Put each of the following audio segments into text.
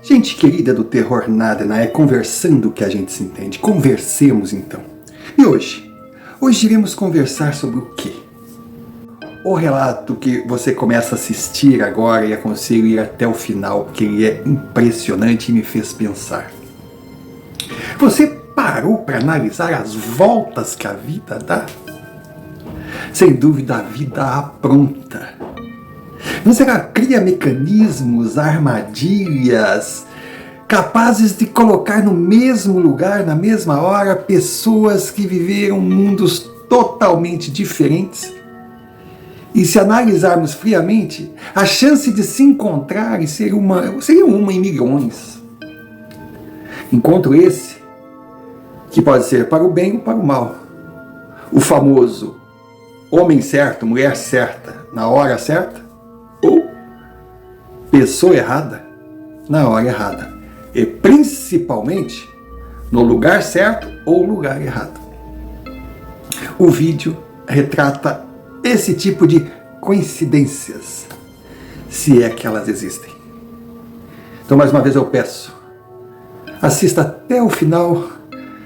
Gente querida do Terror Nadna, é conversando que a gente se entende. Conversemos então. E hoje iremos conversar sobre o quê? O relato que você começa a assistir agora e aconselho ir até o final, porque ele é impressionante e me fez pensar. Você parou para analisar as voltas que a vida dá? Sem dúvida a vida apronta. Mas ela cria mecanismos, armadilhas, capazes de colocar no mesmo lugar, na mesma hora, pessoas que viveram mundos totalmente diferentes. E se analisarmos friamente, a chance de se encontrar seria uma em milhões. Encontro esse, que pode ser para o bem ou para o mal. O famoso homem certo, mulher certa, na hora certa, ou pessoa errada, na hora errada. E principalmente, no lugar certo ou lugar errado. O vídeo retrata esse tipo de coincidências, se é que elas existem. Então, mais uma vez eu peço, assista até o final,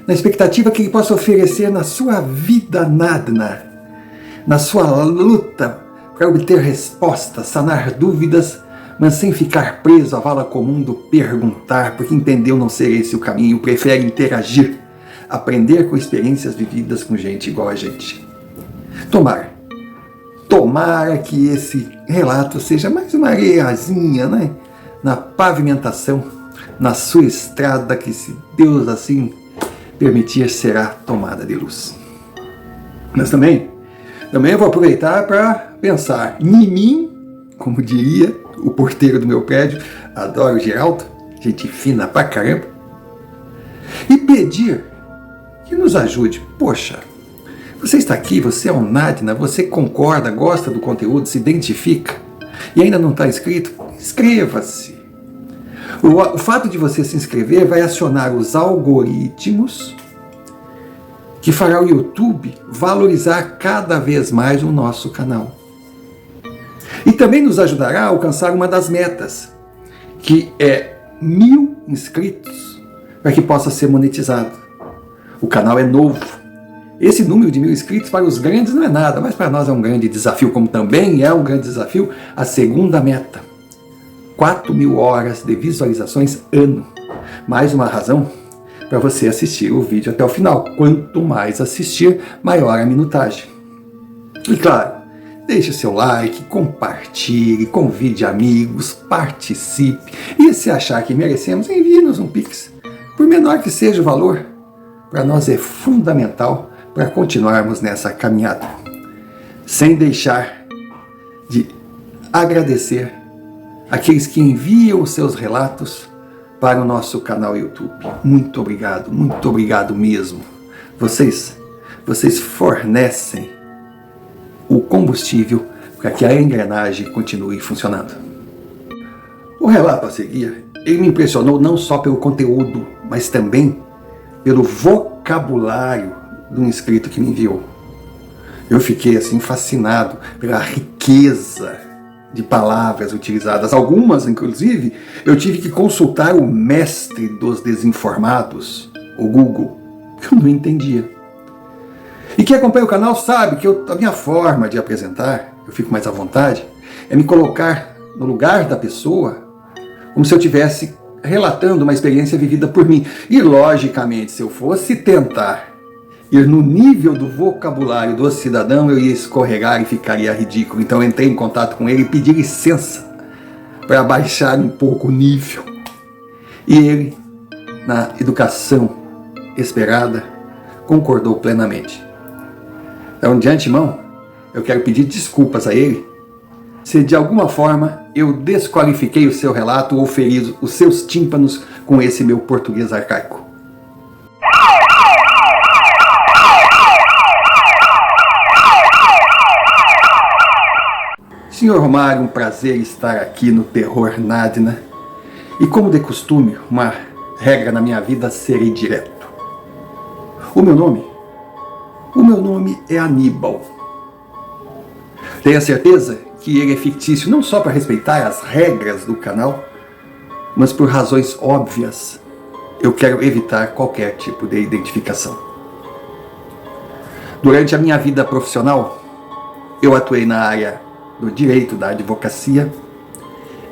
na expectativa que ele possa oferecer na sua vida Nadna, na sua luta para obter respostas, sanar dúvidas, mas sem ficar preso à vala comum do perguntar, porque entendeu não ser esse o caminho, prefere interagir, aprender com experiências vividas com gente igual a gente. Tomara que esse relato seja mais uma areiazinha, né? Na pavimentação, na sua estrada, que se Deus assim permitir, será tomada de luz. Mas também eu vou aproveitar para pensar em mim, como diria o porteiro do meu prédio, adoro o Geraldo, gente fina pra caramba, e pedir que nos ajude. Poxa, você está aqui, você é um Nadna, você concorda, gosta do conteúdo, se identifica e ainda não está inscrito? Inscreva-se. O fato de você se inscrever vai acionar os algoritmos que fará o YouTube valorizar cada vez mais o nosso canal. E também nos ajudará a alcançar uma das metas, que é 1000 inscritos, para que possa ser monetizado. O canal é novo. Esse número de 1000 inscritos para os grandes não é nada, mas para nós é um grande desafio, como também é um grande desafio a segunda meta. 4.000 horas de visualizações ano. Mais uma razão para você assistir o vídeo até o final. Quanto mais assistir, maior a minutagem. E claro, deixe o seu like, compartilhe, convide amigos, participe. E se achar que merecemos, envie-nos um Pix. Por menor que seja o valor, para nós é fundamental para continuarmos nessa caminhada. Sem deixar de agradecer aqueles que enviam os seus relatos para o nosso canal YouTube. Muito obrigado mesmo. Vocês fornecem o combustível para que a engrenagem continue funcionando. O relato a seguir, ele me impressionou não só pelo conteúdo, mas também pelo vocabulário do inscrito que me enviou. Eu fiquei assim fascinado pela riqueza de palavras utilizadas. Algumas, inclusive, eu tive que consultar o mestre dos desinformados, o Google, que eu não entendia. E quem acompanha o canal sabe que a minha forma de apresentar, eu fico mais à vontade, é me colocar no lugar da pessoa, como se eu estivesse relatando uma experiência vivida por mim. E, logicamente, se eu fosse tentar ir no nível do vocabulário do cidadão, eu ia escorregar e ficaria ridículo. Então eu entrei em contato com ele e pedi licença para baixar um pouco o nível. E ele, na educação esperada, concordou plenamente. Então, de antemão, eu quero pedir desculpas a ele se de alguma forma eu desqualifiquei o seu relato ou feri os seus tímpanos com esse meu português arcaico. Senhor Romário, um prazer estar aqui no Terror Nadna. E como de costume, uma regra na minha vida, serei direto. O meu nome é Aníbal. Tenha certeza que ele é fictício não só para respeitar as regras do canal, mas por razões óbvias, eu quero evitar qualquer tipo de identificação. Durante a minha vida profissional, eu atuei na área do direito, da advocacia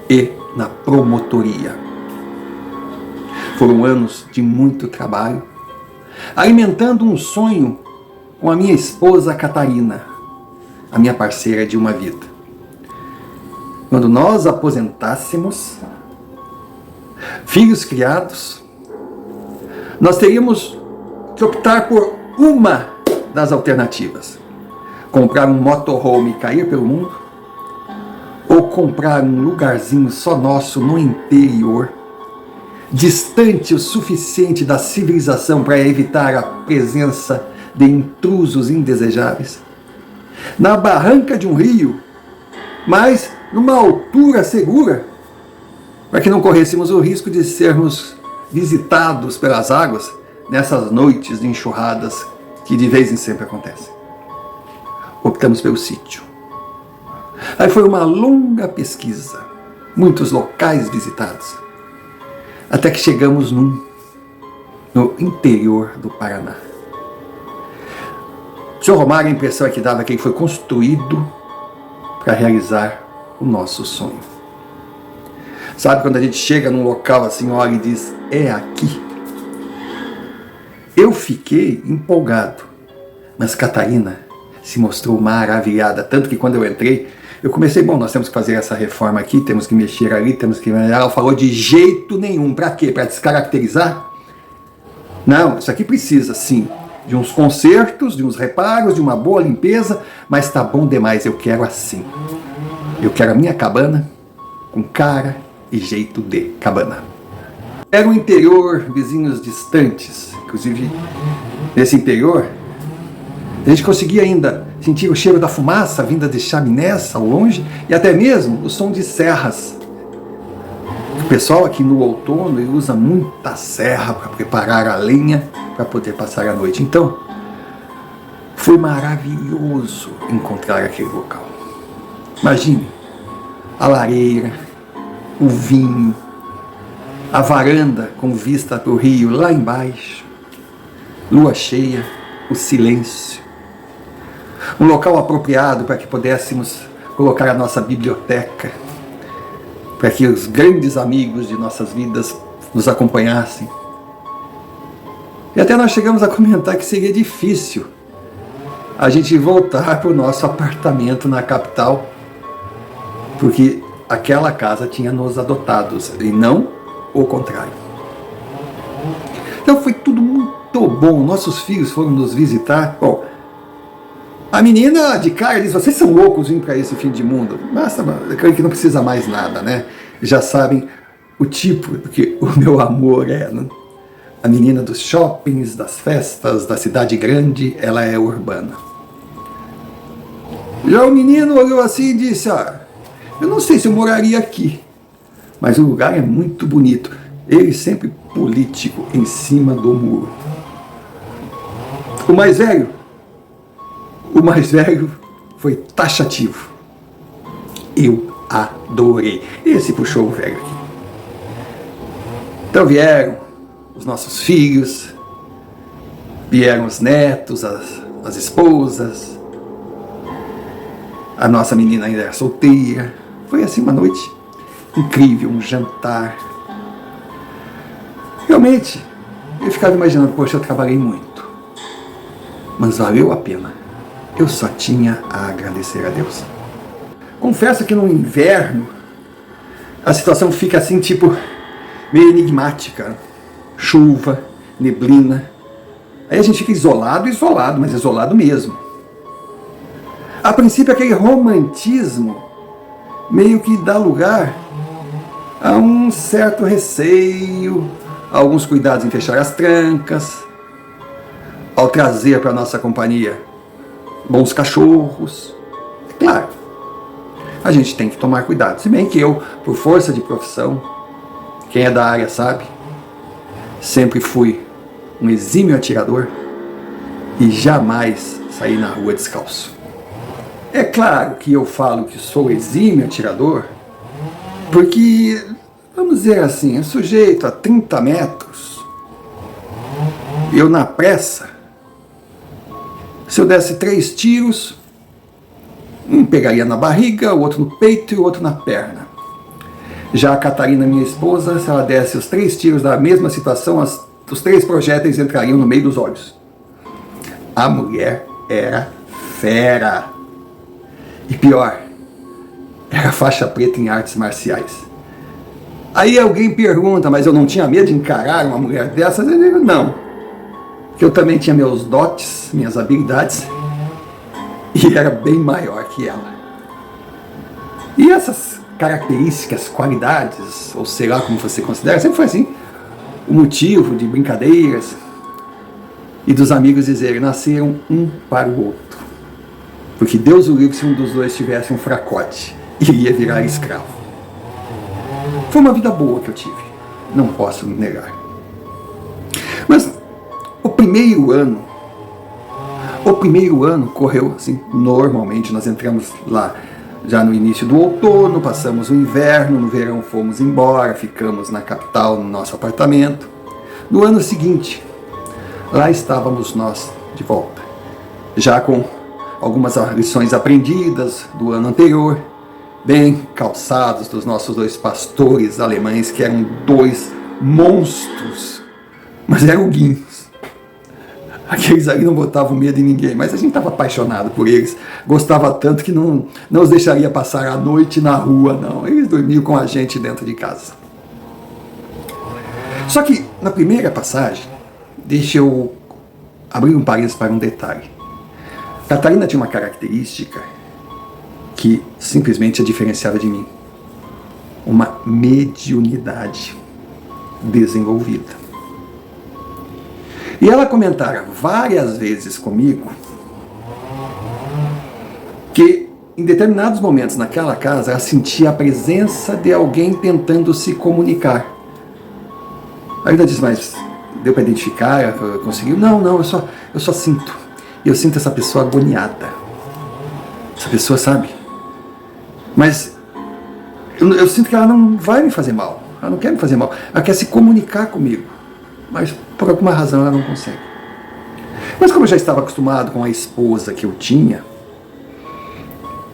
e na promotoria. Foram anos de muito trabalho, alimentando um sonho com a minha esposa Catarina, a minha parceira de uma vida. Quando nós aposentássemos, filhos criados, nós teríamos que optar por uma das alternativas: comprar um motorhome e cair pelo mundo, ou comprar um lugarzinho só nosso no interior, distante o suficiente da civilização para evitar a presença de intrusos indesejáveis, na barranca de um rio, mas numa altura segura, para que não corrêssemos o risco de sermos visitados pelas águas nessas noites de enxurradas que de vez em sempre acontecem. Optamos pelo sítio. Aí foi uma longa pesquisa, muitos locais visitados, até que chegamos no interior do Paraná. O senhor Romário, a impressão é que dava que ele foi construído para realizar o nosso sonho. Sabe quando a gente chega num local assim, olha e diz, é aqui? Eu fiquei empolgado, mas Catarina se mostrou maravilhada, tanto que quando eu entrei, eu comecei, bom, nós temos que fazer essa reforma aqui, temos que mexer ali, temos que... Ela falou de jeito nenhum, para quê? Para descaracterizar? Não, isso aqui precisa, sim, de uns consertos, de uns reparos, de uma boa limpeza, mas tá bom demais, eu quero assim. Eu quero a minha cabana com cara e jeito de cabana. Era um interior, vizinhos distantes, inclusive nesse interior, a gente conseguia ainda sentir o cheiro da fumaça vinda de chaminés ao longe e até mesmo o som de serras. O pessoal aqui no outono ele usa muita serra para preparar a lenha para poder passar a noite. Então, foi maravilhoso encontrar aquele local. Imagine a lareira, o vinho, a varanda com vista para o rio lá embaixo, lua cheia, o silêncio. Um local apropriado para que pudéssemos colocar a nossa biblioteca, para que os grandes amigos de nossas vidas nos acompanhassem. E até nós chegamos a comentar que seria difícil a gente voltar para o nosso apartamento na capital, porque aquela casa tinha nos adotados e não o contrário. Então foi tudo muito bom. Nossos filhos foram nos visitar. Bom, a menina de cara diz, vocês são loucos vindo para esse fim de mundo. Nossa, eu creio que não precisa mais nada, né? Já sabem o tipo, porque o meu amor é, né? A menina dos shoppings, das festas, da cidade grande, ela é urbana. Já o menino olhou assim e disse, eu não sei se eu moraria aqui, mas o lugar é muito bonito. Ele sempre político em cima do muro. O mais velho foi taxativo. Eu adorei. Esse puxou o velho aqui. Então vieram os nossos filhos, vieram os netos, as esposas, a nossa menina ainda era solteira. Foi assim uma noite incrível, um jantar. Realmente, eu ficava imaginando, poxa, eu trabalhei muito, mas valeu a pena. Eu só tinha a agradecer a Deus. Confesso que no inverno a situação fica assim, tipo, meio enigmática. Chuva, neblina. Aí a gente fica isolado, mas isolado mesmo. A princípio aquele romantismo meio que dá lugar a um certo receio, a alguns cuidados em fechar as trancas, ao trazer para a nossa companhia bons cachorros. Claro, a gente tem que tomar cuidado. Se bem que eu, por força de profissão, quem é da área sabe, sempre fui um exímio atirador e jamais saí na rua descalço. É claro que eu falo que sou exímio atirador porque vamos dizer assim, sujeito a 30 metros, eu na pressa, se eu desse 3 tiros, um pegaria na barriga, o outro no peito e o outro na perna. Já a Catarina, minha esposa, se ela desse os 3 tiros da mesma situação, os 3 projéteis entrariam no meio dos olhos. A mulher era fera. E pior, era faixa preta em artes marciais. Aí alguém pergunta, mas eu não tinha medo de encarar uma mulher dessas? Eu digo, não. Porque eu também tinha meus dotes, minhas habilidades, e era bem maior que ela. E essas características, qualidades, ou sei lá como você considera, sempre foi assim, o motivo de brincadeiras e dos amigos dizerem, nasceram um para o outro. Porque Deus o livre se um dos dois tivesse um fracote, iria virar escravo. Foi uma vida boa que eu tive, não posso me negar. Mas o primeiro ano correu assim, normalmente. Nós entramos lá já no início do outono, passamos o inverno, no verão fomos embora, ficamos na capital, no nosso apartamento. No ano seguinte, lá estávamos nós de volta, já com algumas lições aprendidas do ano anterior, bem calçados dos nossos 2 pastores alemães, que eram 2 monstros, mas eram guinhos. Aqueles ali não botavam medo em ninguém, mas a gente estava apaixonado por eles, gostava tanto que não os deixaria passar a noite na rua, não. Eles dormiam com a gente dentro de casa. Só que na primeira passagem, deixa eu abrir um parênteses para um detalhe. Catarina tinha uma característica que simplesmente a diferenciava de mim. Uma mediunidade desenvolvida. E ela comentara várias vezes comigo que em determinados momentos naquela casa ela sentia a presença de alguém tentando se comunicar. Aí ela diz, mas deu para identificar? Ela conseguiu? Não, eu só sinto. E eu sinto essa pessoa agoniada. Essa pessoa, sabe? Mas eu sinto que ela não vai me fazer mal. Ela não quer me fazer mal. Ela quer se comunicar comigo. Mas por alguma razão ela não consegue. Mas como eu já estava acostumado com a esposa que eu tinha,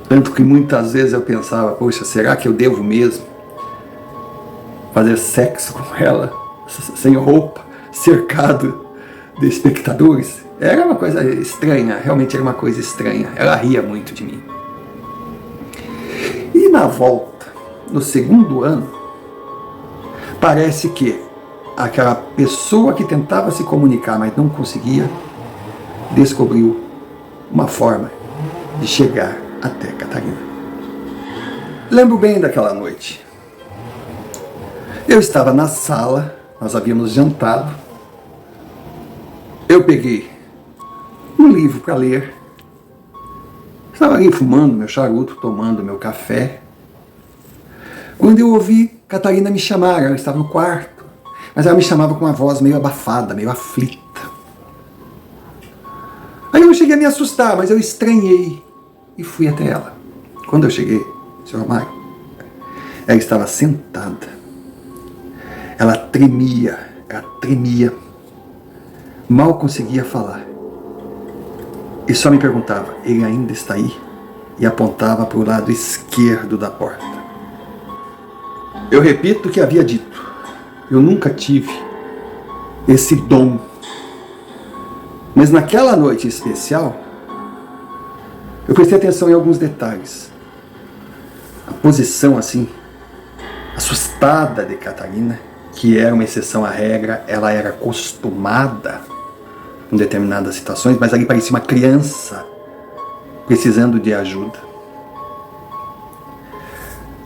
tanto que muitas vezes eu pensava, poxa, será que eu devo mesmo fazer sexo com ela, sem roupa, cercado de espectadores? Era uma coisa estranha, realmente era uma coisa estranha. Ela ria muito de mim. E na volta, no segundo ano, parece que aquela pessoa que tentava se comunicar, mas não conseguia, descobriu uma forma de chegar até Catarina. Lembro bem daquela noite. Eu estava na sala, nós havíamos jantado. Eu peguei um livro para ler. Estava ali fumando meu charuto, tomando meu café, quando eu ouvi Catarina me chamar. Ela estava no quarto, mas ela me chamava com uma voz meio abafada, meio aflita. Aí eu cheguei a me assustar, mas eu estranhei e fui até ela. Quando eu cheguei, Sr. Mário, ela estava sentada. Ela tremia, mal conseguia falar. E só me perguntava, ele ainda está aí? E apontava para o lado esquerdo da porta. Eu repito o que havia dito. Eu nunca tive esse dom. Mas naquela noite especial, eu prestei atenção em alguns detalhes. A posição assim, assustada de Catarina, que era uma exceção à regra, ela era acostumada em determinadas situações, mas ali parecia uma criança precisando de ajuda.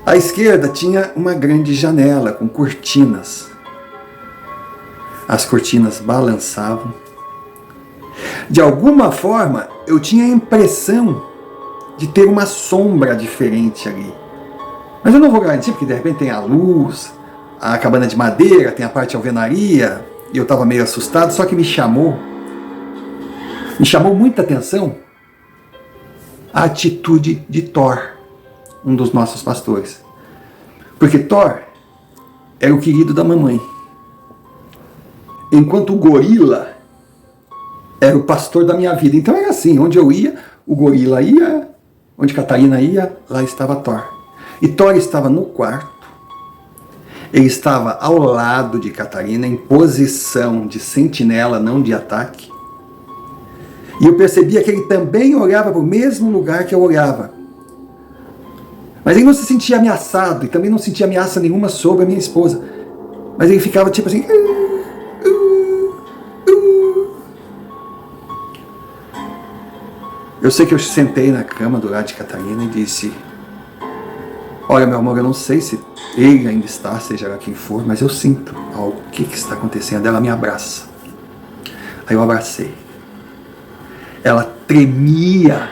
À esquerda tinha uma grande janela com cortinas. As cortinas balançavam. De alguma forma, eu tinha a impressão de ter uma sombra diferente ali. Mas eu não vou garantir, porque de repente tem a luz, a cabana de madeira, tem a parte de alvenaria, e eu estava meio assustado, só que me chamou muita atenção a atitude de Thor, um dos nossos pastores. Porque Thor era o querido da mamãe. Enquanto o gorila era o pastor da minha vida. Então era assim, onde eu ia, o gorila ia, onde Catarina ia, lá estava Thor. E Thor estava no quarto. Ele estava ao lado de Catarina, em posição de sentinela, não de ataque. E eu percebia que ele também olhava para o mesmo lugar que eu olhava. Mas ele não se sentia ameaçado, e também não sentia ameaça nenhuma sobre a minha esposa. Mas ele ficava tipo assim... Eu sei que eu sentei na cama do lado de Catarina e disse: olha, meu amor, eu não sei se ele ainda está, seja lá quem for, mas eu sinto algo. O que está acontecendo? Ela me abraça. Aí eu abracei. Ela tremia.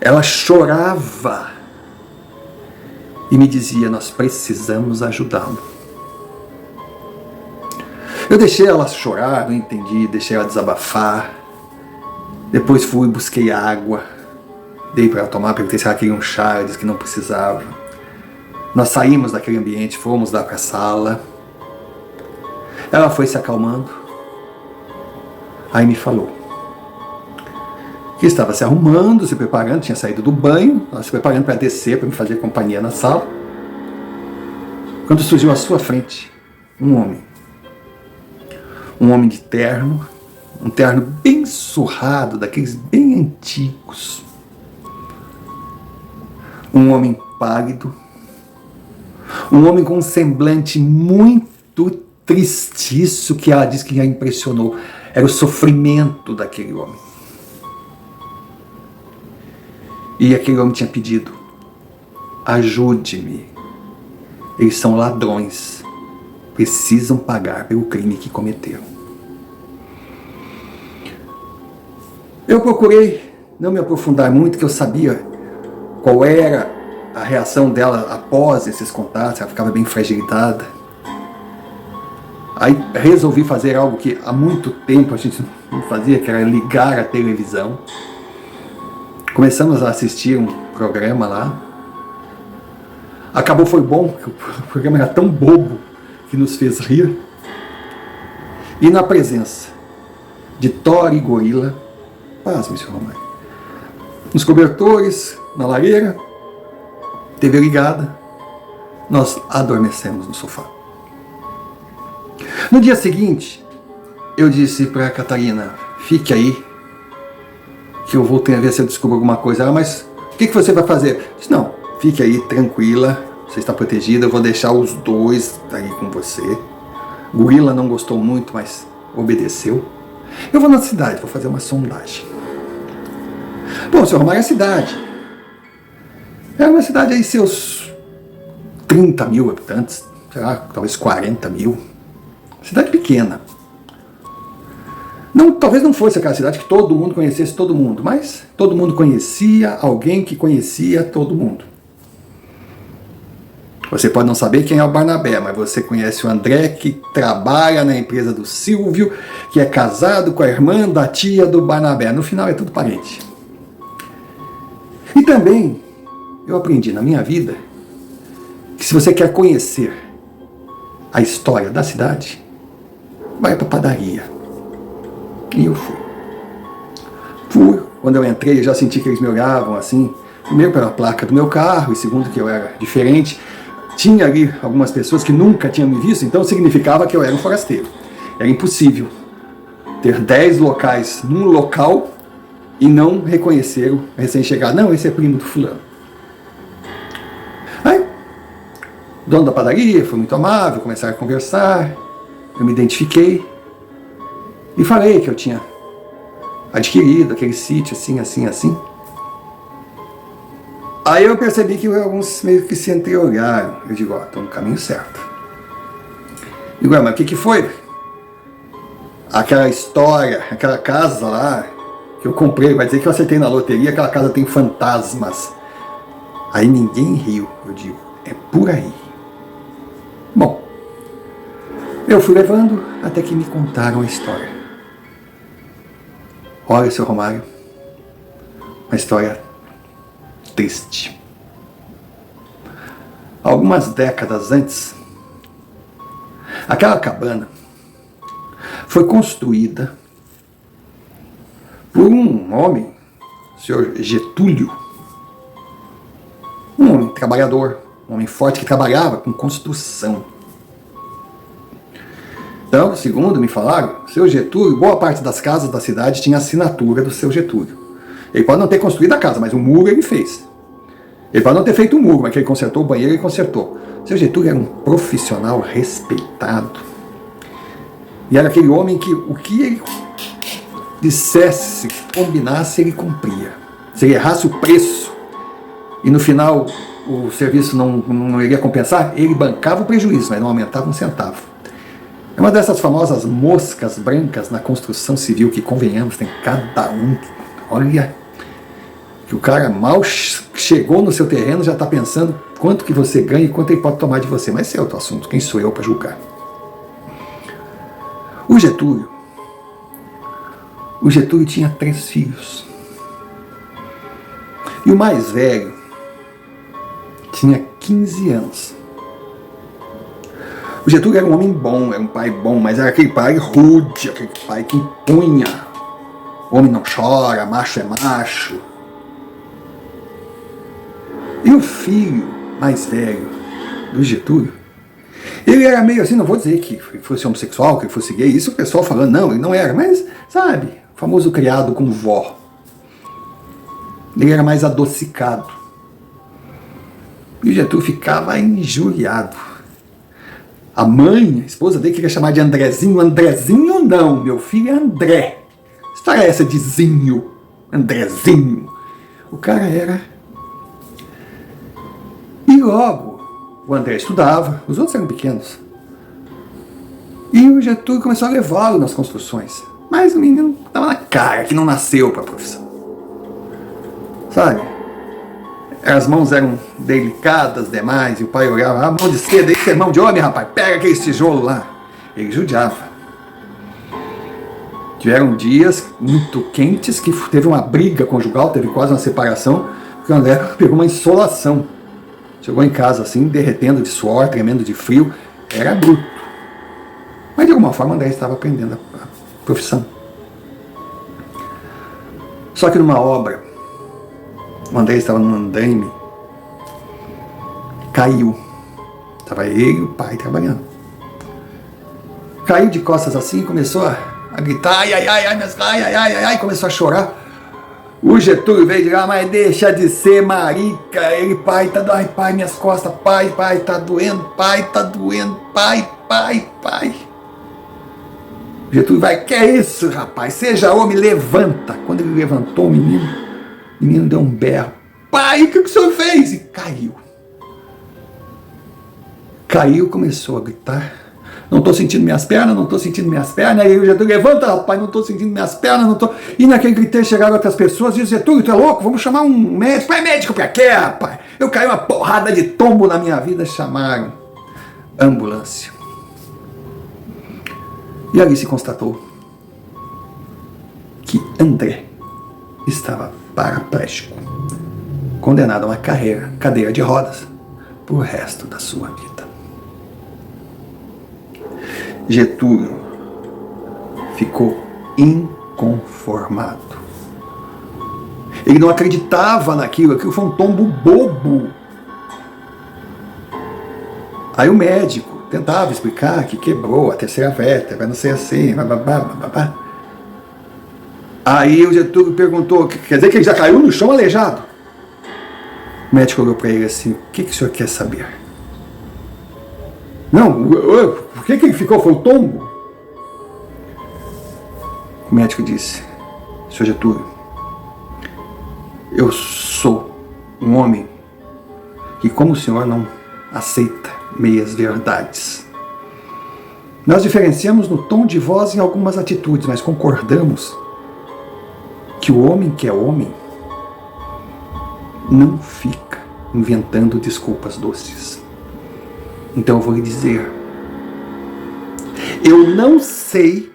Ela chorava. E me dizia: nós precisamos ajudá-lo. Eu deixei ela chorar, não entendi, deixei ela desabafar. Depois fui, busquei água, dei para ela tomar, perguntei se ela queria um chá, ela disse que não precisava. Nós saímos daquele ambiente, fomos lá para a sala. Ela foi se acalmando. Aí me falou que estava se arrumando, se preparando, tinha saído do banho, se preparando para descer, para me fazer companhia na sala. Quando surgiu à sua frente um homem. Um homem de terno, um terno bem surrado, daqueles bem antigos. Um homem pálido. Um homem com um semblante muito tristiço, que ela disse que a impressionou. Era o sofrimento daquele homem. E aquele homem tinha pedido: ajude-me. Eles são ladrões. Precisam pagar pelo crime que cometeram. Eu procurei não me aprofundar muito, que eu sabia qual era a reação dela após esses contatos. Ela ficava bem fragilizada. Aí resolvi fazer algo que há muito tempo a gente não fazia, que era ligar a televisão. Começamos a assistir um programa lá. Acabou, foi bom, porque o programa era tão bobo que nos fez rir. E na presença de Thor e gorila, pasme, senhor Romário, nos cobertores, na lareira, TV ligada, nós adormecemos no sofá. No dia seguinte, eu disse para a Catarina: fique aí, que eu vou ter a ver se eu descubro alguma coisa. Ela: mas o que você vai fazer? Eu disse: não, fique aí tranquila, você está protegida, eu vou deixar os dois aí com você. O gorila não gostou muito, mas obedeceu. Eu vou na cidade, vou fazer uma sondagem. Bom, senhor Romário, a cidade é uma cidade aí, seus 30 mil habitantes, sei lá, talvez 40 mil. Cidade pequena. Não, talvez não fosse aquela cidade que todo mundo conhecesse todo mundo, mas todo mundo conhecia alguém que conhecia todo mundo. Você pode não saber quem é o Barnabé, mas você conhece o André, que trabalha na empresa do Silvio, que é casado com a irmã da tia do Barnabé. No final é tudo parente. E também eu aprendi na minha vida que se você quer conhecer a história da cidade, vai para a padaria. E eu fui. Quando eu entrei, eu já senti que eles me olhavam assim, primeiro pela placa do meu carro, e segundo que eu era diferente. Tinha ali algumas pessoas que nunca tinham me visto, então significava que eu era um forasteiro. Era impossível ter 10 locais num local e não reconhecer o recém-chegado. Não, esse é primo do fulano. Aí, o dono da padaria foi muito amável, começaram a conversar, eu me identifiquei e falei que eu tinha adquirido aquele sítio assim, assim, assim. Aí eu percebi que alguns meio que se entreolharam. Eu digo: ó, estou no caminho certo. Digo: mas o que foi? Aquela história, aquela casa lá que eu comprei, vai dizer que eu acertei na loteria, aquela casa tem fantasmas. Aí ninguém riu. Eu digo: é por aí. Bom, eu fui levando até que me contaram a história. Olha, seu Romário, uma história triste. Algumas décadas antes, Aquela cabana foi construída por um homem, o senhor Getúlio, um homem trabalhador, um homem forte que trabalhava com construção. Então, segundo me falaram, o seu Getúlio, boa parte das casas da cidade tinha assinatura do seu Getúlio. Ele pode não ter construído a casa, mas o muro ele fez. Ele pode não ter feito o muro, mas que ele consertou o banheiro, ele consertou. O seu Getúlio era um profissional respeitado. E era aquele homem que o que ele dissesse, combinasse, ele cumpria. Se ele errasse o preço e no final o serviço não iria compensar, ele bancava o prejuízo, mas não aumentava um centavo. É uma dessas famosas moscas brancas na construção civil que, convenhamos, tem cada um. Olha, que o cara mal chegou no seu terreno já está pensando quanto que você ganha e quanto ele pode tomar de você. Mas esse é outro assunto, quem sou eu para julgar? O Getúlio tinha 3 filhos. E o mais velho tinha 15 anos. O Getúlio era um homem bom, era um pai bom, mas era aquele pai rude, aquele pai que impunha. Homem não chora, macho é macho. E o filho mais velho do Getúlio, ele era meio assim, não vou dizer que fosse homossexual, que fosse gay, isso o pessoal falando, não, ele não era, mas, sabe, o famoso criado com vó. Ele era mais adocicado. E o Getúlio ficava injuriado. A mãe, a esposa dele, queria chamar de Andrezinho. Andrezinho não, meu filho é André. Que história é essa de Zinho? Andrezinho. O cara era... E logo, o André estudava, os outros eram pequenos. E o Getúlio começou a levá-lo nas construções. Mas o menino estava na cara que não nasceu para a profissão. Sabe? As mãos eram delicadas demais e o pai olhava, a mão de seda, isso é mão de homem, rapaz, pega aquele tijolo lá. Ele judiava. Tiveram dias muito quentes que teve uma briga conjugal, teve quase uma separação, porque o André pegou uma insolação. Chegou em casa assim, derretendo de suor, tremendo de frio, era bruto. Mas de alguma forma o André estava aprendendo a profissão. Só que numa obra, o André estava num andaime, caiu. Estava ele e o pai trabalhando. Caiu de costas assim e começou a gritar, ai, ai, ai, ai, começou a chorar. O Getúlio veio de lá, mas deixa de ser marica. Ele, pai, tá doendo, ai, pai, minhas costas, pai, tá doendo, pai, pai. O Getúlio vai, que é isso, rapaz? Seja homem, levanta. Quando ele levantou o menino deu um berro. Pai, o que o senhor fez? E caiu. Caiu, começou a gritar. Não estou sentindo minhas pernas, não estou sentindo minhas pernas. Aí o Getúlio, levanta, rapaz, não estou sentindo minhas pernas, não estou... E naquele griteiro chegaram outras pessoas e dizem, Getúlio, tu é louco? Vamos chamar um médico. Pai, médico pra quê, rapaz? Eu caí uma porrada de tombo na minha vida. Chamaram ambulância. E ali se constatou que André estava paraplégico, condenado a uma cadeira de rodas pro resto da sua vida. Getúlio ficou inconformado. Ele não acreditava naquilo, aquilo foi um tombo bobo. Aí o médico tentava explicar que quebrou a terceira vértebra, não sei assim, babá. Aí o Getúlio perguntou, quer dizer que ele já caiu no chão aleijado? O médico olhou para ele assim, o que o senhor quer saber? Não, por que ele ficou? Foi o tombo? O médico disse, senhor Getúlio, eu sou um homem que, como o senhor, não aceita meias verdades. Nós diferenciamos no tom de voz em algumas atitudes, mas concordamos que o homem que é homem não fica inventando desculpas doces. Então eu vou lhe dizer, eu não sei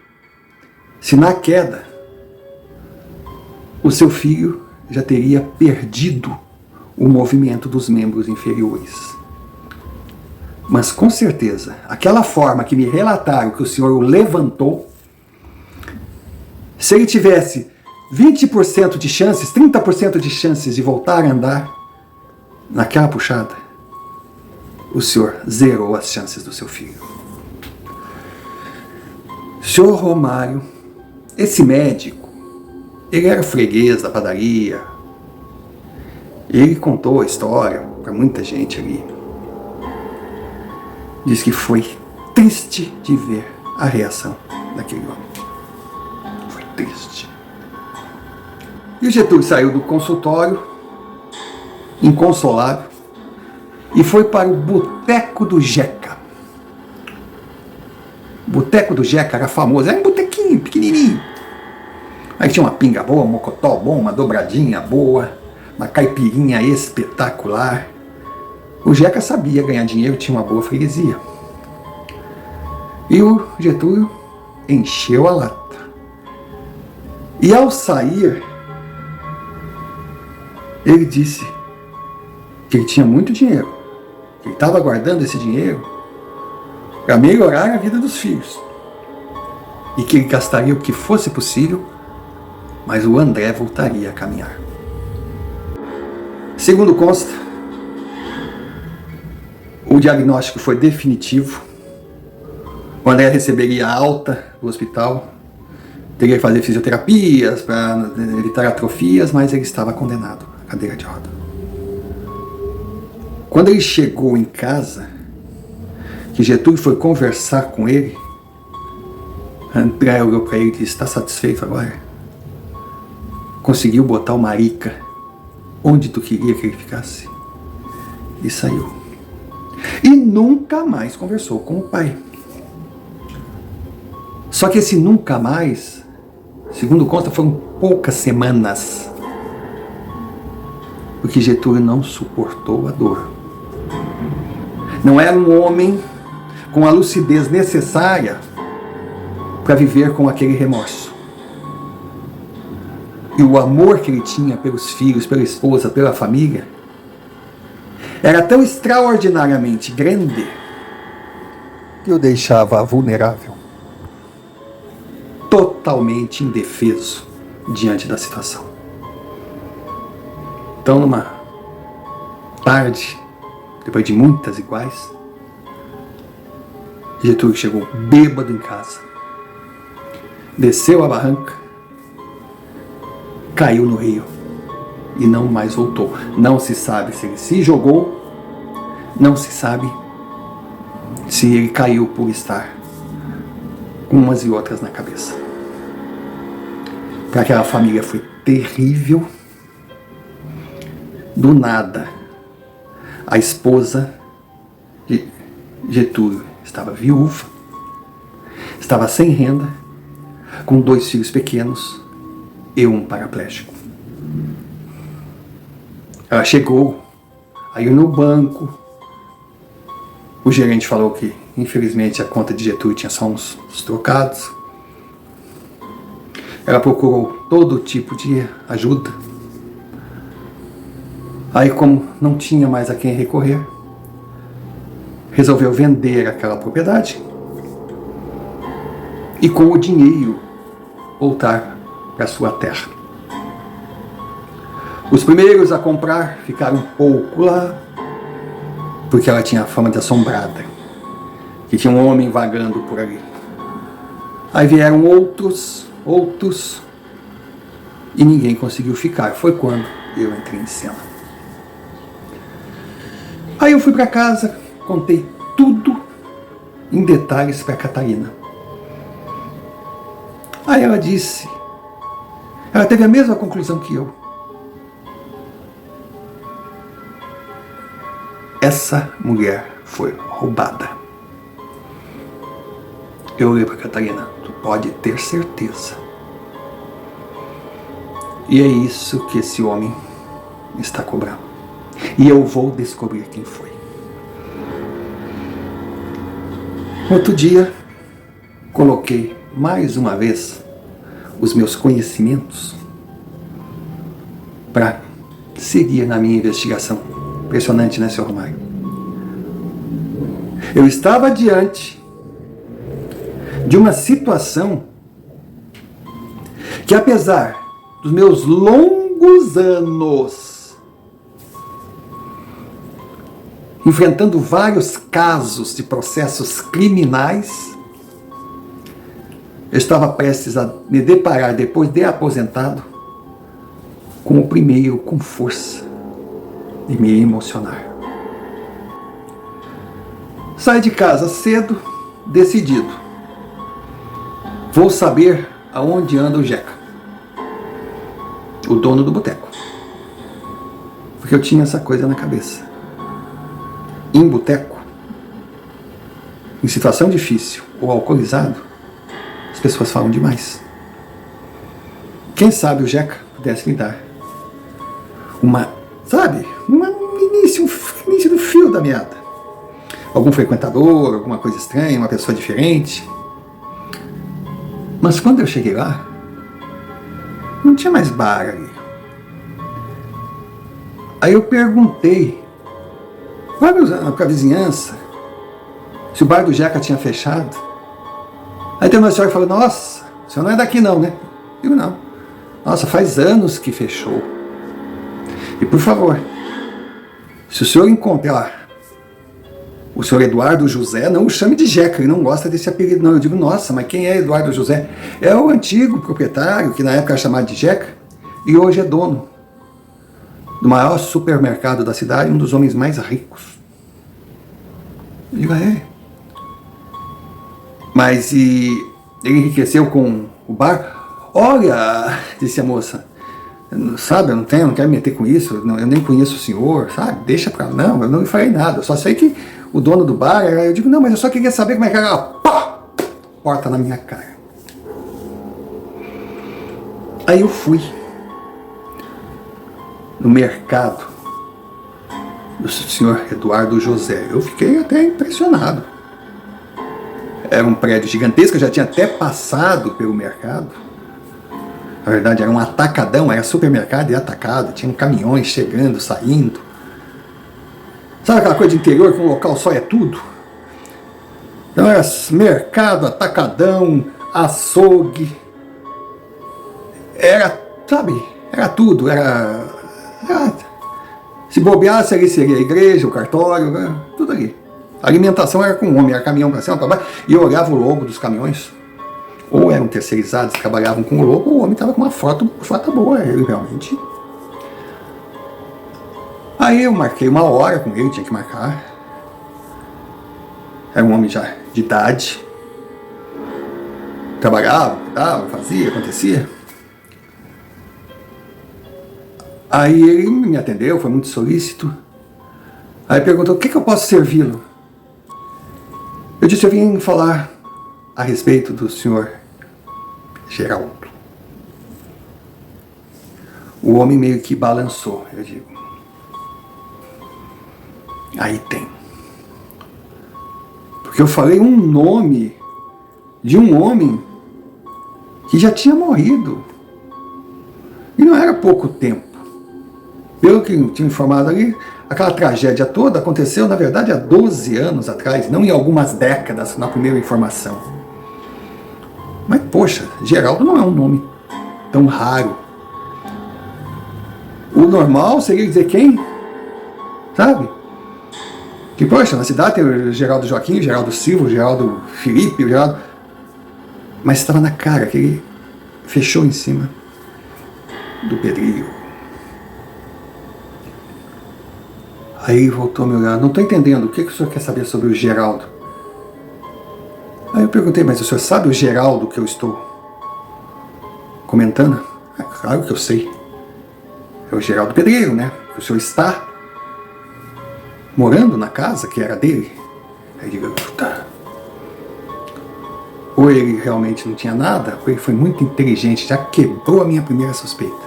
se na queda o seu filho já teria perdido o movimento dos membros inferiores. Mas com certeza, aquela forma que me relataram que o senhor o levantou, se ele tivesse 20% de chances, 30% de chances de voltar a andar naquela puxada, o senhor zerou as chances do seu filho. Senhor Romário, esse médico, ele era freguês da padaria. Ele contou a história para muita gente ali. Diz que foi triste de ver a reação daquele homem. Foi triste. E o Getúlio saiu do consultório, inconsolável, e foi para o Boteco do Jeca. O Boteco do Jeca era famoso, era um botequinho pequenininho. Aí tinha uma pinga boa, um mocotó bom, uma dobradinha boa, uma caipirinha espetacular. O Jeca sabia ganhar dinheiro, tinha uma boa freguesia. E o Getúlio encheu a lata. E ao sair, ele disse que ele tinha muito dinheiro, que ele estava guardando esse dinheiro para melhorar a vida dos filhos. E que ele gastaria o que fosse possível, mas o André voltaria a caminhar. Segundo consta, o diagnóstico foi definitivo. O André receberia alta do hospital, teria que fazer fisioterapias para evitar atrofias, mas ele estava condenado à cadeira de roda. Quando ele chegou em casa, que Getúlio foi conversar com ele, André olhou para ele e disse: está satisfeito agora? Conseguiu botar o Marica onde tu queria que ele ficasse? E saiu. E nunca mais conversou com o pai. Só que esse nunca mais, segundo consta, foram poucas semanas. Porque Getúlio não suportou a dor. Não era um homem com a lucidez necessária para viver com aquele remorso. E o amor que ele tinha pelos filhos, pela esposa, pela família, era tão extraordinariamente grande que o deixava vulnerável, totalmente indefeso diante da situação. Então, numa tarde, depois de muitas iguais, Getúlio chegou bêbado em casa, desceu a barranca, caiu no rio e não mais voltou. Não se sabe se ele se jogou, não se sabe se ele caiu por estar com umas e outras na cabeça. Para aquela família foi terrível. Do nada, a esposa de Getúlio estava viúva, estava sem renda, com 2 filhos pequenos e um paraplégico. Ela chegou, aí no banco, o gerente falou que, infelizmente, a conta de Getúlio tinha só uns trocados. Ela procurou todo tipo de ajuda. Aí, como não tinha mais a quem recorrer, resolveu vender aquela propriedade e, com o dinheiro, voltar para sua terra. Os primeiros a comprar ficaram um pouco lá, porque ela tinha a fama de assombrada, que tinha um homem vagando por ali. Aí vieram outros, e ninguém conseguiu ficar. Foi quando eu entrei em cena. Aí eu fui para casa, contei tudo em detalhes para Catarina. Aí ela disse, ela teve a mesma conclusão que eu. Essa mulher foi roubada. Eu olhei para Catarina, tu pode ter certeza. E é isso que esse homem está cobrando. E eu vou descobrir quem foi. Outro dia, coloquei mais uma vez os meus conhecimentos para seguir na minha investigação. Impressionante, né, Sr. Romário? Eu estava diante de uma situação que, apesar dos meus longos anos enfrentando vários casos de processos criminais, eu estava prestes a me deparar, depois de aposentado, com o primeiro com força de me emocionar. Saí de casa cedo, decidido. Vou saber aonde anda o Jeca, o dono do boteco. Porque eu tinha essa coisa na cabeça. Em boteco, em situação difícil ou alcoolizado, as pessoas falam demais. Quem sabe o Jeca pudesse me dar um início do fio da meada. Algum frequentador, alguma coisa estranha, uma pessoa diferente. Mas quando eu cheguei lá, não tinha mais bar ali. Aí eu perguntei para a vizinhança se o bar do Jeca tinha fechado. Aí tem uma senhora que falou: nossa, o senhor não é daqui não, né? Eu digo: não. Nossa, faz anos que fechou. E por favor, se o senhor encontrar o senhor Eduardo José, não o chame de Jeca, ele não gosta desse apelido não. Eu digo: nossa, mas quem é Eduardo José? É o antigo proprietário, que na época era chamado de Jeca, e hoje é dono do maior supermercado da cidade, um dos homens mais ricos. Eu digo: é. Mas e ele enriqueceu com o bar? Olha, disse a moça, sabe, eu não quero me meter com isso, eu nem conheço o senhor, sabe, deixa pra lá. Não, eu não falei nada, eu só sei que o dono do bar, eu digo: não, mas eu só queria saber como é que era. Pá! Porta na minha cara. Aí eu fui no mercado do senhor Eduardo José. Eu fiquei até impressionado. Era um prédio gigantesco, eu já tinha até passado pelo mercado. Na verdade era um atacadão, era supermercado e atacado, tinha caminhões chegando, saindo. Sabe aquela coisa de interior que um local só é tudo? Então era mercado, atacadão, açougue. Era, sabe, era tudo, se bobeasse ali seria a igreja, o cartório, tudo ali. A alimentação era com o homem, era caminhão para cima, para baixo, e eu olhava o logo dos caminhões. Ou eram terceirizados que trabalhavam com o logo, ou o homem estava com uma frota boa, ele realmente. Aí eu marquei uma hora com ele, tinha que marcar. Era um homem já de idade. Trabalhava, cuidava, fazia, acontecia. Aí ele me atendeu, foi muito solícito. Aí perguntou: o que eu posso servi-lo? Eu disse: eu vim falar a respeito do senhor Geraldo. O homem meio que balançou. Eu digo: aí tem. Porque eu falei um nome de um homem que já tinha morrido. E não era pouco tempo. Pelo que eu tinha informado ali, aquela tragédia toda aconteceu, na verdade, há 12 anos atrás, não em algumas décadas, na primeira informação. Mas, poxa, Geraldo não é um nome tão raro. O normal seria dizer quem? Sabe? Que, poxa, na cidade tem o Geraldo Joaquim, o Geraldo Silva, o Geraldo Felipe, o Geraldo... Mas estava na cara que ele fechou em cima do Pedrinho. Aí voltou a me olhar: não estou entendendo, o que o senhor quer saber sobre o Geraldo? Aí eu perguntei: mas o senhor sabe o Geraldo que eu estou comentando? É claro que eu sei. É o Geraldo Pedreiro, né? O senhor está morando na casa que era dele. Aí eu digo: tá. Ou ele realmente não tinha nada, ou ele foi muito inteligente, já quebrou a minha primeira suspeita.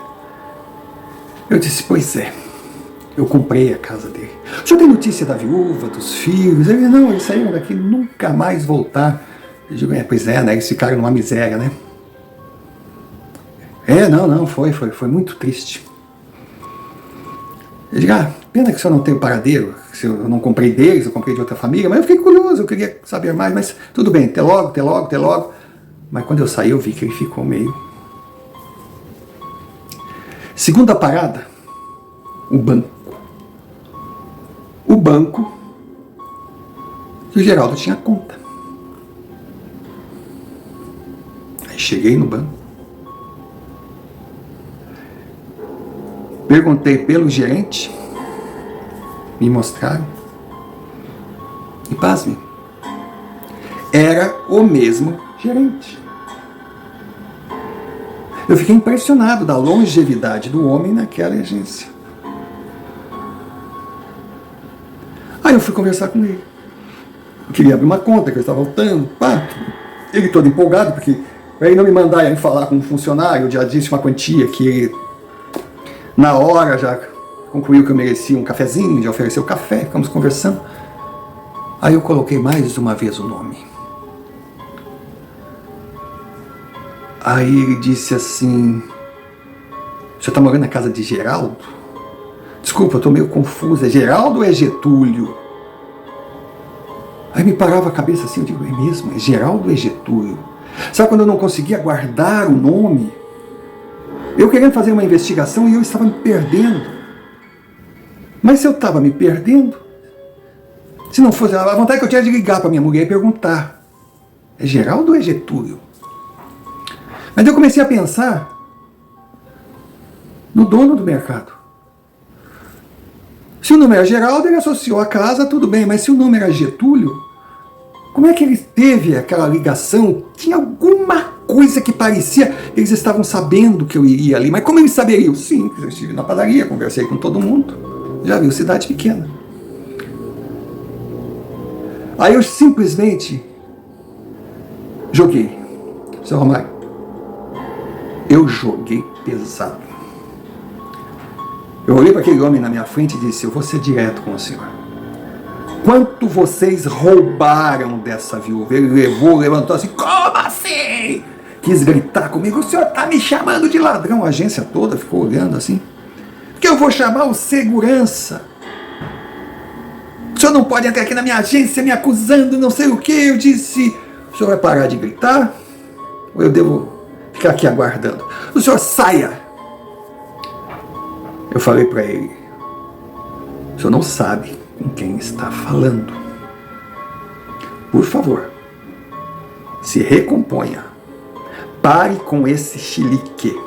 Eu disse: pois é, eu comprei a casa dele. O senhor tem notícia da viúva, dos filhos? Ele: não, eles saíram daqui, nunca mais voltar. Eu digo: pois é, né? Eles ficaram numa miséria, né? Não, foi muito triste. Eu digo, pena que o senhor não tem o paradeiro, que eu não comprei deles, eu comprei de outra família, mas eu fiquei curioso, eu queria saber mais, mas tudo bem, até logo, até logo, até logo. Mas quando eu saí, eu vi que ele ficou meio... Segunda parada, o banco. O banco que o Geraldo tinha conta. Aí cheguei no banco, perguntei pelo gerente, me mostraram, e pasme, era o mesmo gerente. Eu fiquei impressionado da longevidade do homem naquela agência. Aí eu fui conversar com ele. Eu queria abrir uma conta, que eu estava voltando. Ele todo empolgado, porque para ele não me mandar ir falar com um funcionário, eu já disse uma quantia que ele, na hora, já concluiu que eu merecia um cafezinho, já ofereceu café, ficamos conversando. Aí eu coloquei mais uma vez o nome. Aí ele disse assim, o senhor está morando na casa de Geraldo? Desculpa, eu estou meio confuso, é Geraldo ou é Getúlio? Aí me parava a cabeça assim, eu digo, é mesmo, é Geraldo ou é Getúlio? Sabe quando eu não conseguia guardar o nome? Eu querendo fazer uma investigação e eu estava me perdendo. Mas se eu estava me perdendo, se não fosse, a vontade que eu tinha de ligar para minha mulher e perguntar, é Geraldo ou é Getúlio? Mas eu comecei a pensar no dono do mercado. Se o nome era Geraldo, ele associou a casa, tudo bem, mas se o nome era Getúlio, como é que ele teve aquela ligação? Tinha alguma coisa que parecia, eles estavam sabendo que eu iria ali, mas como eles saberiam? Sim, eu estive na padaria, conversei com todo mundo, já viu, cidade pequena. Aí eu simplesmente joguei, seu Romário, eu joguei pesado. Eu olhei para aquele homem na minha frente e disse, eu vou ser direto com o senhor. Quanto vocês roubaram dessa viúva? Ele levantou assim, como assim? Quis gritar comigo, o senhor está me chamando de ladrão. A agência toda ficou olhando assim. Que eu vou chamar o segurança. O senhor não pode entrar aqui na minha agência me acusando, não sei o que. Eu disse, o senhor vai parar de gritar? Ou eu devo ficar aqui aguardando? O senhor saia. Eu falei para ele, o senhor não sabe com quem está falando. Por favor, se recomponha. Pare com esse chilique.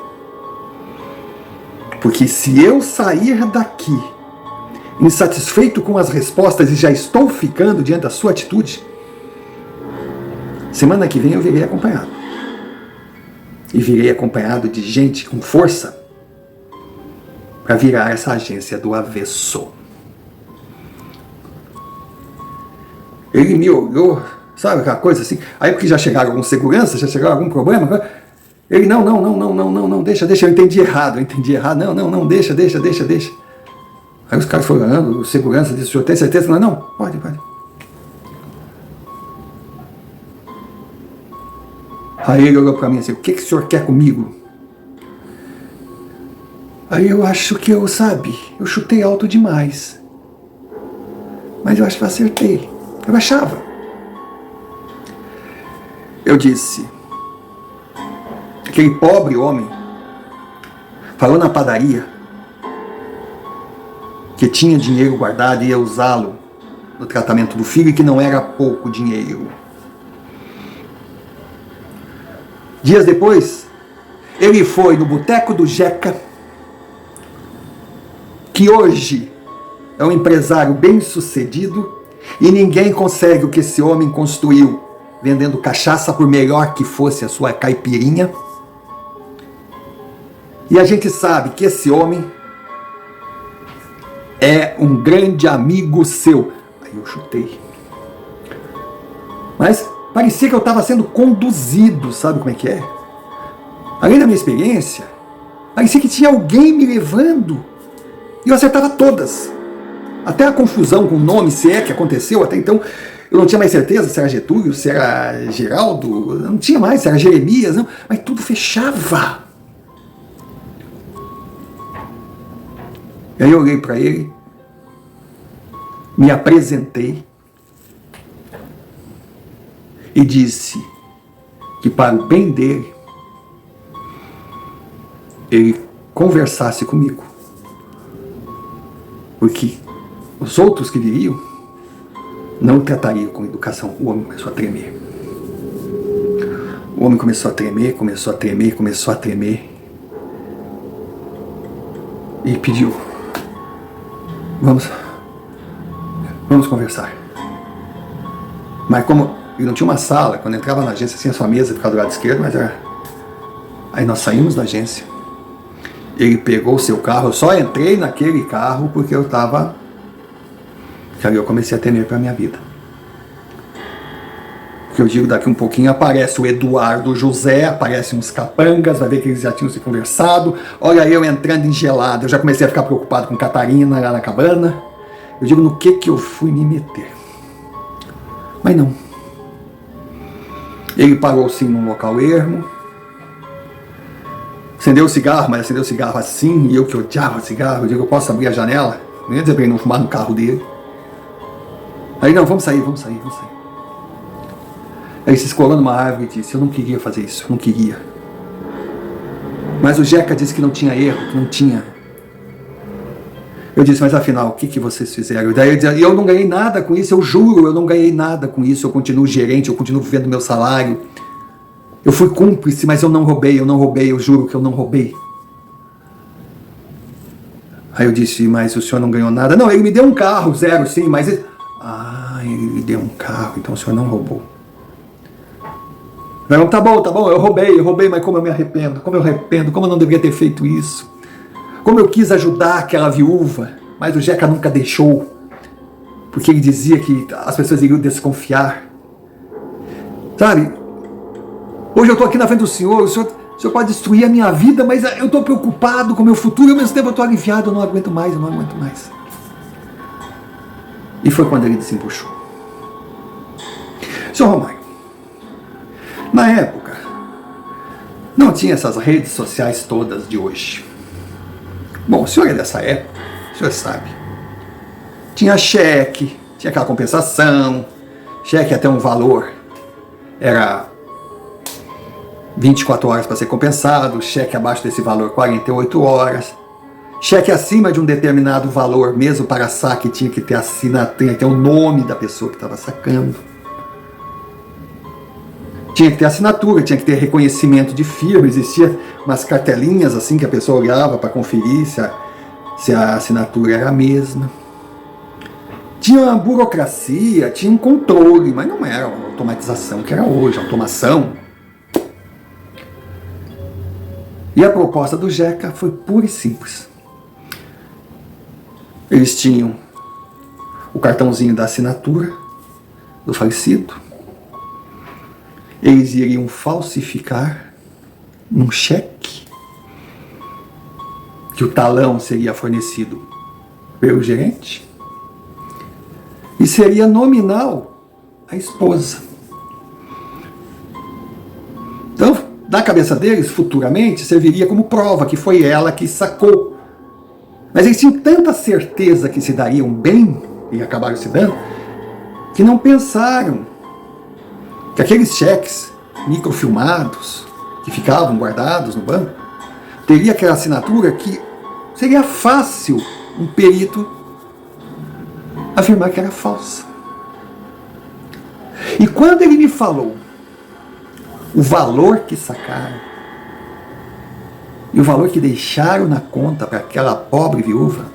Porque se eu sair daqui insatisfeito com as respostas e já estou ficando diante da sua atitude, semana que vem eu virei acompanhado. E virei acompanhado de gente com força para virar essa agência do avesso. Ele me olhou, sabe aquela coisa assim? Aí porque já chegaram algum segurança, já chegaram algum problema, ele, não, deixa, eu entendi errado, não, deixa. Aí os caras foram olhando, o segurança disse, o senhor tem certeza? Não, pode. Aí ele olhou para mim assim, o que o senhor quer comigo? Aí eu acho que eu chutei alto demais. Mas eu acho que eu acertei. Eu achava. Eu disse, aquele pobre homem falou na padaria que tinha dinheiro guardado e ia usá-lo no tratamento do filho e que não era pouco dinheiro. Dias depois, ele foi no boteco do Jeca, que hoje é um empresário bem-sucedido e ninguém consegue o que esse homem construiu vendendo cachaça por melhor que fosse a sua caipirinha. E a gente sabe que esse homem é um grande amigo seu. Aí eu chutei. Mas parecia que eu estava sendo conduzido, sabe como é que é? Além da minha experiência, parecia que tinha alguém me levando. E eu acertava todas. Até a confusão com o nome, se é que aconteceu, até então eu não tinha mais certeza se era Getúlio, se era Geraldo, não tinha mais, se era Jeremias, não, mas tudo fechava. E aí eu olhei para ele, me apresentei e disse que para o bem dele, ele conversasse comigo, porque os outros que viriam não o tratariam com educação. O homem começou a tremer. O homem começou a tremer, começou a tremer, começou a tremer. E pediu: vamos conversar. Mas como ele não tinha uma sala, quando entrava na agência, tinha sua mesa, ficava do lado esquerdo, mas era... Aí nós saímos da agência. Ele pegou o seu carro, eu só entrei naquele carro porque eu estava... Aí eu comecei a temer para a minha vida. Porque eu digo, daqui um pouquinho aparece o Eduardo José, aparecem uns capangas, vai ver que eles já tinham se conversado. Olha eu entrando em gelada, eu já comecei a ficar preocupado com Catarina lá na cabana. Eu digo, no que eu fui me meter? Mas não. Ele parou sim num local ermo, acendeu o cigarro, mas acendeu o cigarro assim, e eu que odiava cigarro, eu digo, eu posso abrir a janela? Não ia dizer para ele não fumar no carro dele. Aí não, vamos sair. Aí se escorou numa árvore e disse, eu não queria fazer isso, eu não queria. Mas o Jeca disse que não tinha erro, que não tinha. Eu disse, mas afinal, o que vocês fizeram? E daí ele dizia, eu não ganhei nada com isso, eu juro, eu não ganhei nada com isso, eu continuo gerente, eu continuo vivendo meu salário. Eu fui cúmplice, mas eu não roubei, eu juro que eu não roubei. Aí eu disse, mas o senhor não ganhou nada? Não, ele me deu um carro, zero, sim, mas... ele me deu um carro, então o senhor não roubou. Não, tá bom, eu roubei, mas como eu me arrependo, como eu não deveria ter feito isso. Como eu quis ajudar aquela viúva, mas o Jeca nunca deixou, porque ele dizia que as pessoas iriam desconfiar. Sabe, hoje eu estou aqui na frente do senhor, o senhor pode destruir a minha vida, mas eu estou preocupado com o meu futuro, e ao mesmo tempo eu estou aliviado, eu não aguento mais. E foi quando ele desembuchou. Senhor Romário, na época, não tinha essas redes sociais todas de hoje. Bom, o senhor é dessa época, o senhor sabe. Tinha cheque, tinha aquela compensação, cheque até um valor, era 24 horas para ser compensado, cheque abaixo desse valor 48 horas, cheque acima de um determinado valor, mesmo para saque, tinha que ter assinatura, tinha que ter o nome da pessoa que estava sacando. Tinha que ter assinatura, tinha que ter reconhecimento de firma, existia umas cartelinhas assim que a pessoa olhava para conferir se a assinatura era a mesma. Tinha uma burocracia, tinha um controle, mas não era uma automatização que era hoje, automação. E a proposta do Jeca foi pura e simples. Eles tinham o cartãozinho da assinatura do falecido. Eles iriam falsificar num cheque, que o talão seria fornecido pelo gerente, e seria nominal a esposa. Então, na cabeça deles, futuramente, serviria como prova que foi ela que sacou. Mas eles tinham tanta certeza que se dariam bem, e acabaram se dando, que não pensaram que aqueles cheques microfilmados, que ficavam guardados no banco, teria aquela assinatura que seria fácil um perito afirmar que era falsa. E quando ele me falou o valor que sacaram e o valor que deixaram na conta para aquela pobre viúva,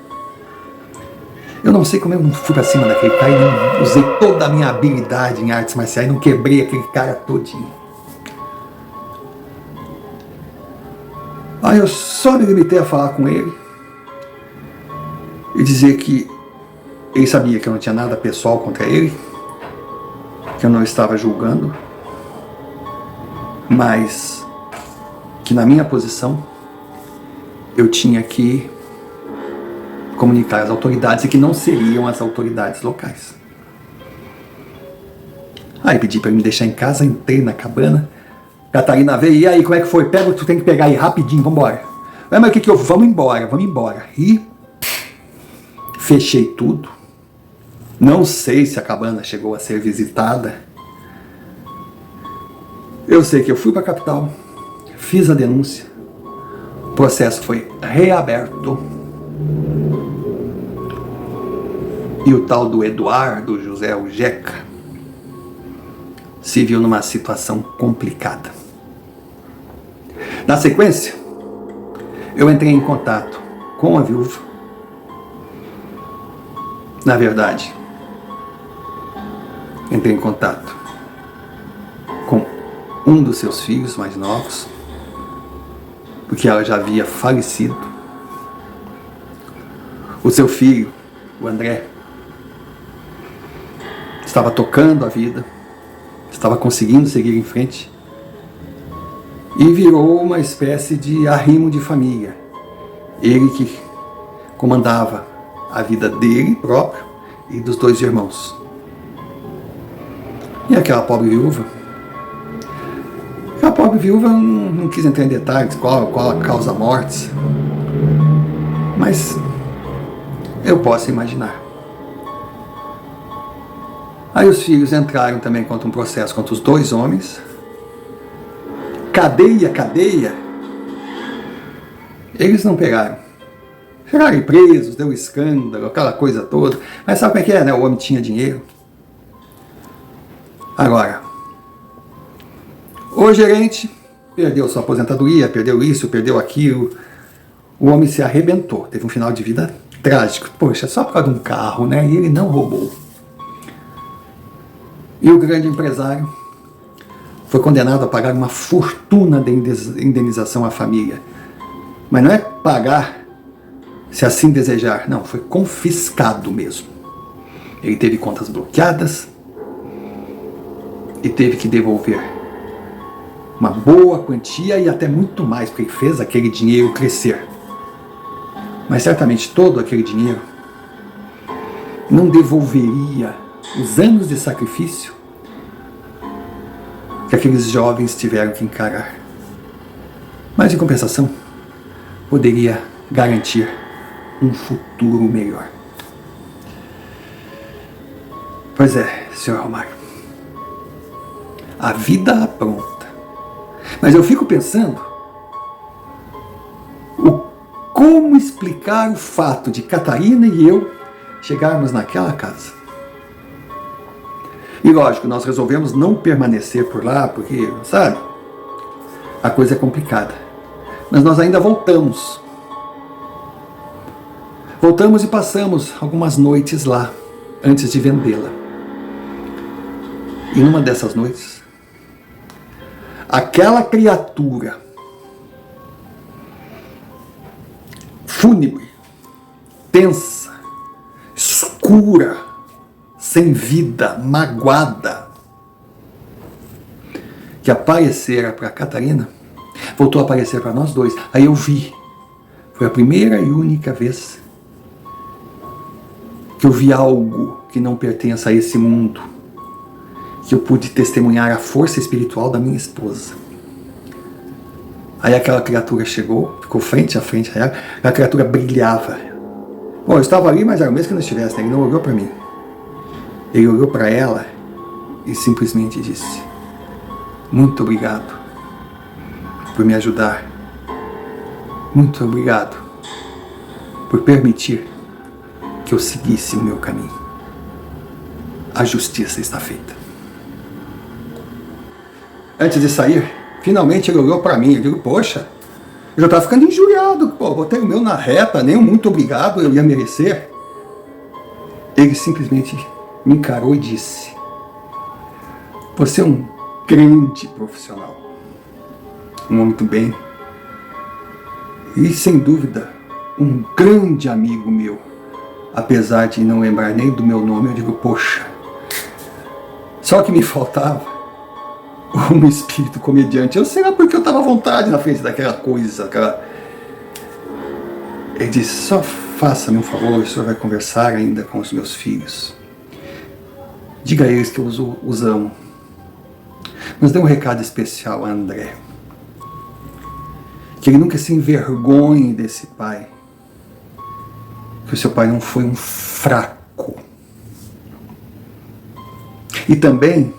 eu não sei como eu não fui para cima daquele cara e não usei toda a minha habilidade em artes marciais, não quebrei aquele cara todinho. Aí eu só me limitei a falar com ele e dizer que ele sabia que eu não tinha nada pessoal contra ele, que eu não estava julgando, mas que na minha posição eu tinha que comunicar às autoridades e que não seriam as autoridades locais. Aí pedi para ele me deixar em casa, entrei na cabana, Catarina veio, e aí, como é que foi? Pega o que tu tem que pegar aí, rapidinho, vambora. Mas o que eu... Vamos embora. E fechei tudo. Não sei se a cabana chegou a ser visitada. Eu sei que eu fui para a capital, fiz a denúncia, o processo foi reaberto. E o tal do Eduardo José Ujeca se viu numa situação complicada. Na sequência, eu entrei em contato com a viúva. Na verdade, entrei em contato com um dos seus filhos mais novos, porque ela já havia falecido. O seu filho, o André, estava tocando a vida, estava conseguindo seguir em frente e virou uma espécie de arrimo de família. Ele que comandava a vida dele próprio e dos dois irmãos. E aquela pobre viúva não quis entrar em detalhes qual a causa mortes, mas eu posso imaginar. Aí os filhos entraram também contra um processo contra os dois homens. Cadeia. Eles não pegaram. Chegaram presos, deu escândalo, aquela coisa toda. Mas sabe como é que é, né? O homem tinha dinheiro. Agora, o gerente perdeu sua aposentadoria, perdeu isso, perdeu aquilo. O homem se arrebentou, teve um final de vida trágico. Poxa, só por causa de um carro, né? E ele não roubou. E o grande empresário foi condenado a pagar uma fortuna de indenização à família. Mas não é pagar se assim desejar, não, foi confiscado mesmo. Ele teve contas bloqueadas e teve que devolver uma boa quantia e até muito mais, porque ele fez aquele dinheiro crescer. Mas certamente todo aquele dinheiro não devolveria os anos de sacrifício que aqueles jovens tiveram que encarar. Mas em compensação, poderia garantir um futuro melhor. Pois é, senhor Romário, a vida apronta. Mas eu fico pensando como explicar o fato de Catarina e eu chegarmos naquela casa. E lógico, nós resolvemos não permanecer por lá, porque, sabe, a coisa é complicada. Mas nós ainda voltamos. Voltamos e passamos algumas noites lá, antes de vendê-la. E numa dessas noites, aquela criatura fúnebre, tensa, escura, sem vida, magoada, que aparecera para Catarina, voltou a aparecer para nós dois. Aí eu vi, foi a primeira e única vez que eu vi algo que não pertence a esse mundo, que eu pude testemunhar a força espiritual da minha esposa. Aí aquela criatura chegou, ficou frente a frente a ela, a criatura brilhava. Bom, eu estava ali, mas era o mesmo que não estivesse, né? Ele não olhou para mim. Ele olhou para ela e simplesmente disse: muito obrigado por me ajudar. Muito obrigado por permitir que eu seguisse o meu caminho. A justiça está feita. Antes de sair, finalmente ele olhou para mim. Eu digo: poxa, eu já estava ficando injuriado. Pô, botei o meu na reta, nem um muito obrigado eu ia merecer. Ele simplesmente me encarou e disse: você é um grande profissional, um homem do bem e, sem dúvida, um grande amigo meu. Apesar de não lembrar nem do meu nome, eu digo: poxa, só que me faltava um espírito comediante. Eu sei lá porque eu estava à vontade na frente daquela coisa. Ele disse: só faça-me um favor, o senhor vai conversar ainda com os meus filhos. Diga a eles que eu os amo. Mas dê um recado especial a André. Que ele nunca se envergonhe desse pai. que o seu pai não foi um fraco. E também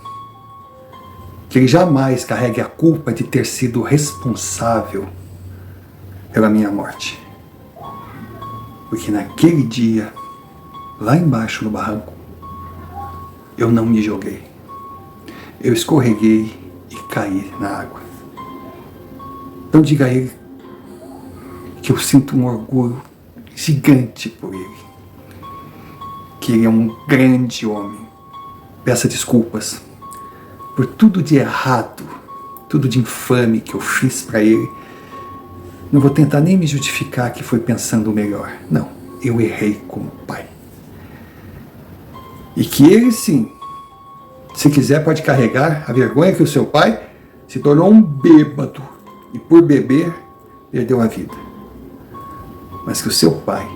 que ele jamais carregue a culpa de ter sido responsável pela minha morte. Porque naquele dia, lá embaixo no barranco, eu não me joguei. Eu escorreguei e caí na água. Então diga a ele que eu sinto um orgulho gigante por ele. Que ele é um grande homem. Peça desculpas por tudo de errado, tudo de infame que eu fiz para ele. Não vou tentar nem me justificar que foi pensando melhor. Não, eu errei como pai. E que ele sim, se quiser pode carregar a vergonha que o seu pai se tornou um bêbado e por beber perdeu a vida. Mas que o seu pai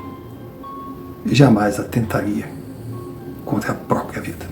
jamais atentaria contra a própria vida.